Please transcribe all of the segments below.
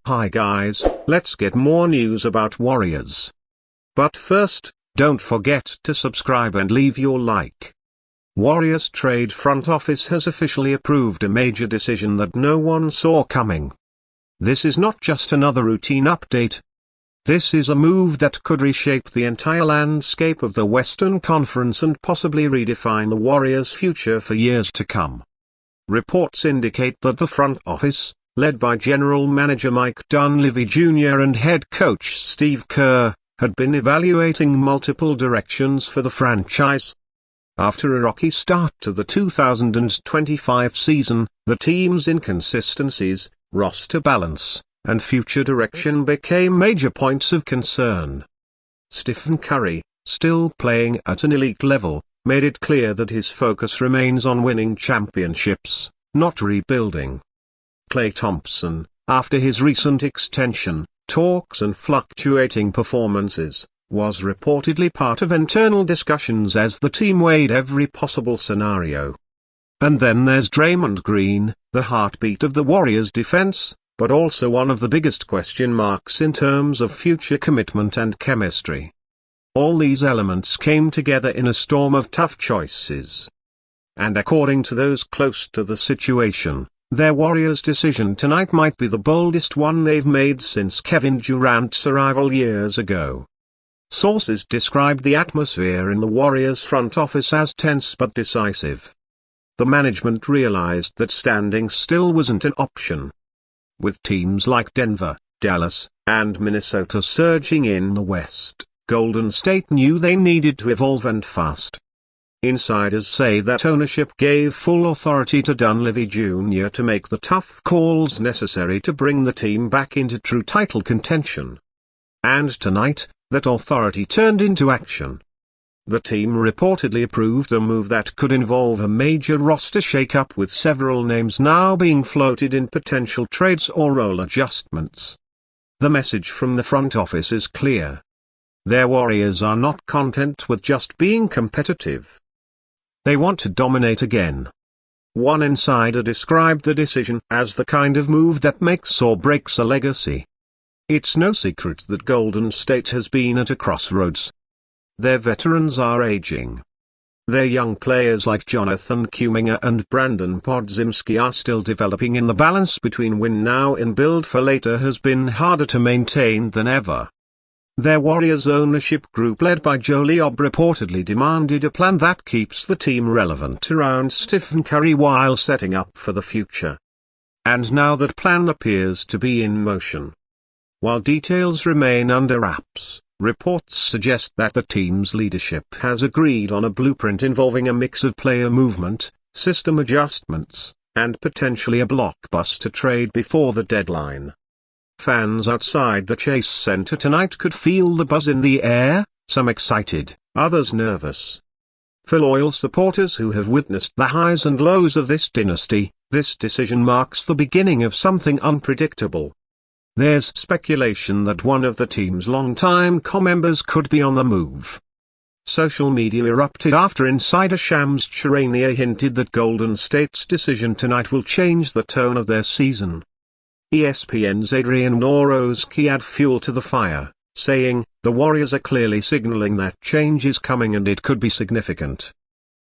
Hi guys, let's get more news about Warriors. But first, don't forget to subscribe and leave your like. Warriorstrade front office has officially approved a major decision that no one saw coming. This is not just another routine update. This is a move that could reshape the entire landscape of the Western Conference and possibly redefine the Warriors' future for years to come. Reports indicate that the front office, led by General Manager Mike Dunleavy Jr. and head coach Steve Kerr, had been evaluating multiple directions for the franchise. After a rocky start to the 2025 season, the team's inconsistencies, roster balance, and future direction became major points of concern. Stephen Curry, still playing at an elite level, made it clear that his focus remains on winning championships, not rebuilding. Klay Thompson, after his recent extension, talks and fluctuating performances, was reportedly part of internal discussions as the team weighed every possible scenario. And then there's Draymond Green, the heartbeat of the Warriors' defense, but also one of the biggest question marks in terms of future commitment and chemistry. All these elements came together in a storm of tough choices. And according to those close to the situation, their Warriors' decision tonight might be the boldest one they've made since Kevin Durant's arrival years ago. Sources described the atmosphere in the Warriors' front office as tense but decisive. The management realized that standing still wasn't an option. With teams like Denver, Dallas, and Minnesota surging in the West, Golden State knew they needed to evolve and fast. Insiders say that ownership gave full authority to Dunleavy Jr. to make the tough calls necessary to bring the team back into true title contention. And tonight, that authority turned into action. The team reportedly approved a move that could involve a major roster shakeup, with several names now being floated in potential trades or role adjustments. The message from the front office is clear. Their Warriors are not content with just being competitive. They want to dominate again. One insider described the decision as the kind of move that makes or breaks a legacy. It's no secret that Golden State has been at a crossroads. Their veterans are aging. Their young players like Jonathan Kuminga and Brandon Podziemski are still developing, and the balance between win now and build for later has been harder to maintain than ever. Their Warriors ownership group, led by Joe Liob, reportedly demanded a plan that keeps the team relevant around Stephen Curry while setting up for the future. And now that plan appears to be in motion. While details remain under wraps, reports suggest that the team's leadership has agreed on a blueprint involving a mix of player movement, system adjustments, and potentially a blockbuster trade before the deadline. Fans outside the Chase Center tonight could feel the buzz in the air, some excited, others nervous. For loyal supporters who have witnessed the highs and lows of this dynasty, this decision marks the beginning of something unpredictable. There's speculation that one of the team's longtime co-members could be on the move. Social media erupted after insider Shams Charania hinted that Golden State's decision tonight will change the tone of their season. ESPN's Adrian Norowski added fuel to the fire, saying, "The Warriors are clearly signaling that change is coming and it could be significant."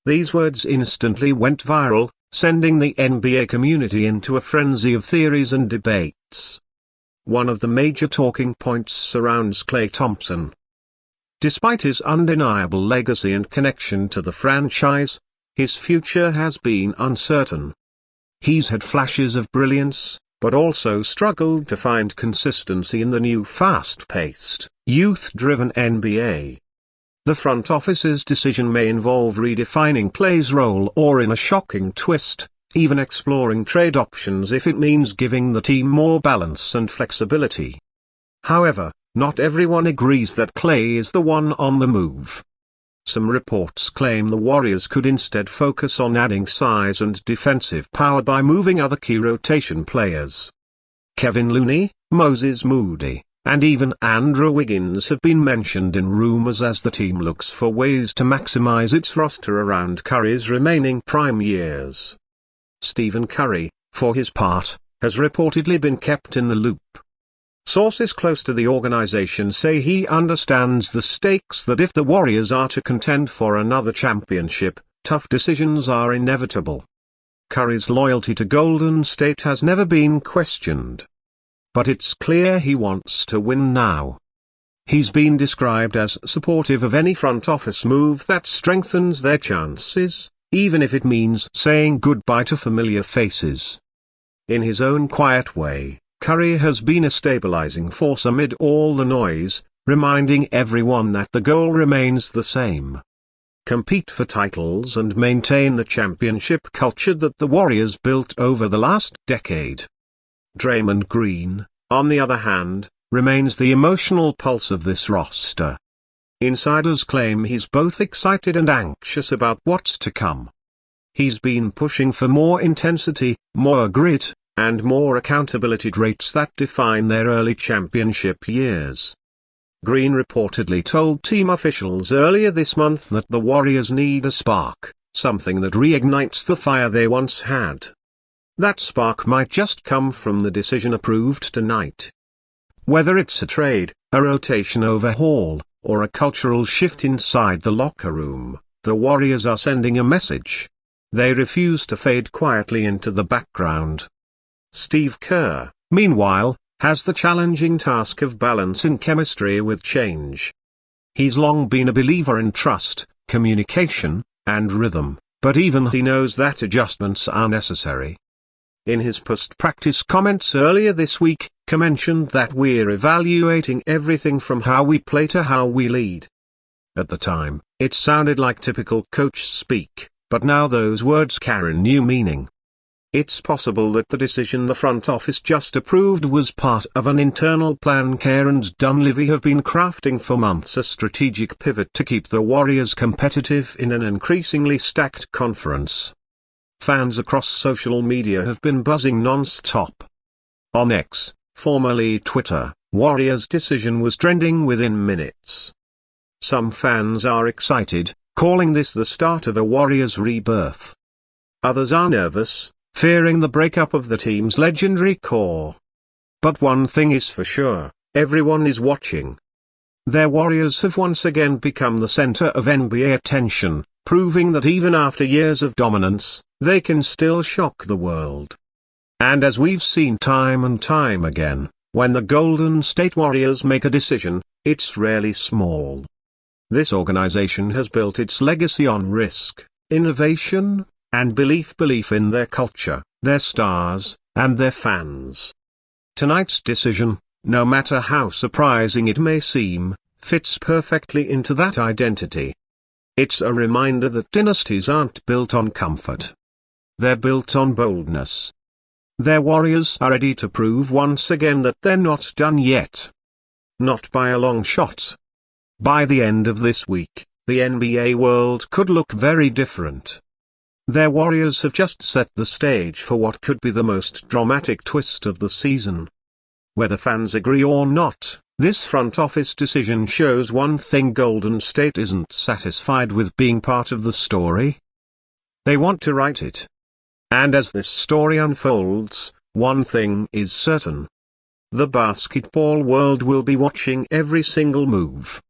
These words instantly went viral, sending the NBA community into a frenzy of theories and debates. One of the major talking points surrounds Klay Thompson. Despite his undeniable legacy and connection to the franchise, his future has been uncertain. He's had flashes of brilliance, but also struggled to find consistency in the new fast-paced, youth-driven NBA. The front office's decision may involve redefining Klay's role, or in a shocking twist, even exploring trade options if it means giving the team more balance and flexibility. However, not everyone agrees that Klay is the one on the move. Some reports claim the Warriors could instead focus on adding size and defensive power by moving other key rotation players. Kevin Looney, Moses Moody, and even Andrew Wiggins have been mentioned in rumors as the team looks for ways to maximize its roster around Curry's remaining prime years. Stephen Curry, for his part, has reportedly been kept in the loop. Sources close to the organization say he understands the stakes, that if the Warriors are to contend for another championship, tough decisions are inevitable. Curry's loyalty to Golden State has never been questioned. But it's clear he wants to win now. He's been described as supportive of any front office move that strengthens their chances, even if it means saying goodbye to familiar faces. In his own quiet way, Curry has been a stabilizing force amid all the noise, reminding everyone that the goal remains the same: compete for titles and maintain the championship culture that the Warriors built over the last decade. Draymond Green, on the other hand, remains the emotional pulse of this roster. Insiders claim he's both excited and anxious about what's to come. He's been pushing for more intensity, more grit, and more accountability, traits that define their early championship years. Green reportedly told team officials earlier this month that the Warriors need a spark, something that reignites the fire they once had. That spark might just come from the decision approved tonight. Whether it's a trade, a rotation overhaul, or a cultural shift inside the locker room, the Warriors are sending a message. They refuse to fade quietly into the background. Steve Kerr, meanwhile, has the challenging task of balancing chemistry with change. He's long been a believer in trust, communication, and rhythm, but even he knows that adjustments are necessary. In his post-practice comments earlier this week, Kerr mentioned that we're evaluating everything from how we play to how we lead. At the time, it sounded like typical coach speak, but now those words carry new meaning. It's possible that the decision the front office just approved was part of an internal plan Kerr and Dunleavy have been crafting for months, a strategic pivot to keep the Warriors competitive in an increasingly stacked conference. Fans across social media have been buzzing non-stop. On X, formerly Twitter, Warriors' decision was trending within minutes. Some fans are excited, calling this the start of a Warriors rebirth. Others are nervous, fearing the breakup of the team's legendary core. But one thing is for sure, everyone is watching. Their Warriors have once again become the center of NBA attention, proving that even after years of dominance, they can still shock the world. And as we've seen time and time again, when the Golden State Warriors make a decision, it's rarely small. This organization has built its legacy on risk, innovation, and belief in their culture, their stars, and their fans. Tonight's decision, no matter how surprising it may seem, fits perfectly into that identity. It's a reminder that dynasties aren't built on comfort. They're built on boldness. Their Warriors are ready to prove once again that they're not done yet. Not by a long shot. By the end of this week, the NBA world could look very different. Their Warriors have just set the stage for what could be the most dramatic twist of the season. Whether fans agree or not, this front office decision shows one thing: Golden State isn't satisfied with being part of the story. They want to write it. And as this story unfolds, one thing is certain. The basketball world will be watching every single move.